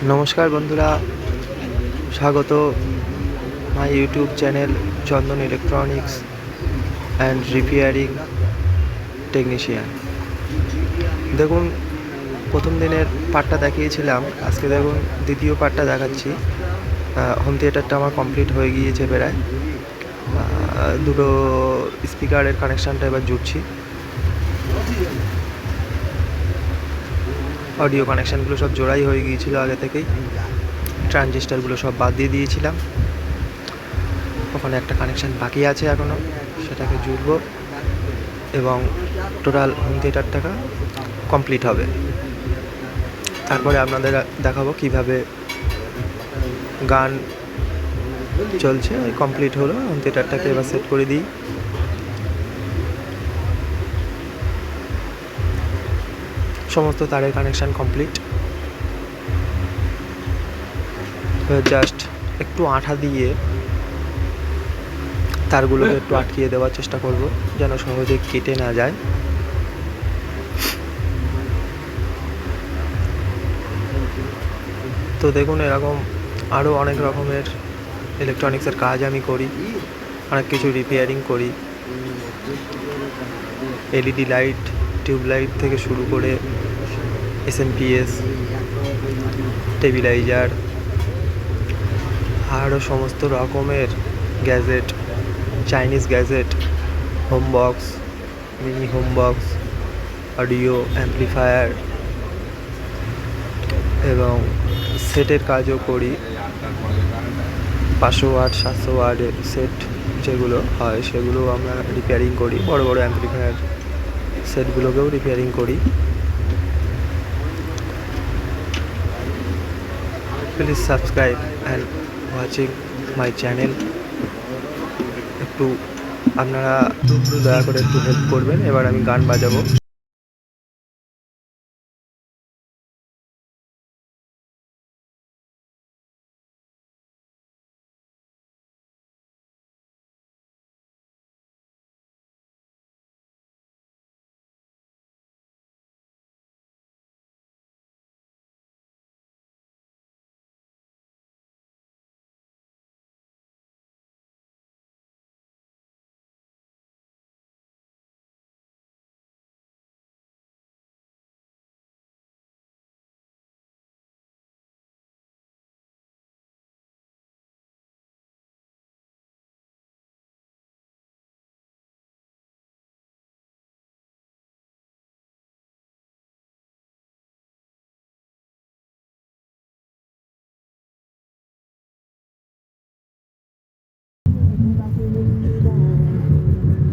নমস্কার বন্ধুরা, স্বাগত my YouTube channel Chandan electronics and repairing technician. দেখুন, প্রথম দিনের পার্টটা দেখিয়েছিলাম, আজকে দেখুন দ্বিতীয় পার্টটা দেখাচ্ছি। হোম থিয়েটারটা আমার কমপ্লিট হয়ে গিয়েছে প্রায়। দুটো স্পিকারের কানেকশানটা এবার জুড়ছি। অডিও কানেকশানগুলো সব জোড়াই হয়ে গিয়েছিল আগে থেকেই। ট্রানজিস্টারগুলো সব বাদ দিয়ে দিয়েছিলাম। ওখানে একটা কানেকশান বাকি আছে এখনও, সেটাকে জুড়ব এবং টোটাল হোম থিয়েটারটা কমপ্লিট হবে। তারপরে আপনাদের দেখাবো কিভাবে গান চলছে। কমপ্লিট হলো, হোম থিয়েটারটাকে এবার সেট করে দিই। সমস্ত তারের কানেকশান কমপ্লিট। জাস্ট একটু আঠা দিয়ে তারগুলোকে একটু আটকিয়ে দেওয়ার চেষ্টা করব, যেন সহজে কেটে না যায়। তো দেখুন, এরকম আরও অনেক রকমের ইলেকট্রনিক্সের কাজ আমি করি, অনেক কিছু রিপেয়ারিং করি। এলইডি লাইট, টিউবলাইট থেকে শুরু করে এসএমপিএস, স্টেবিলাইজার, আরও সমস্ত রকমের gadget, Chinese gadget, home box, mini home box, audio amplifier এবং সেটের কাজও করি। 500 ওয়াট 700 ওয়াটের সেট যেগুলো হয় সেগুলো আমরা রিপেয়ারিং করি। বড় বড় অ্যাম্প্লিফায়ার সেটগুলোকেও রিপেয়ারিং করি। Please subscribe and watching my channel. একটু আপনারা দয়া করে একটু হেল্প করবেন। এবার আমি গান বাজাবো।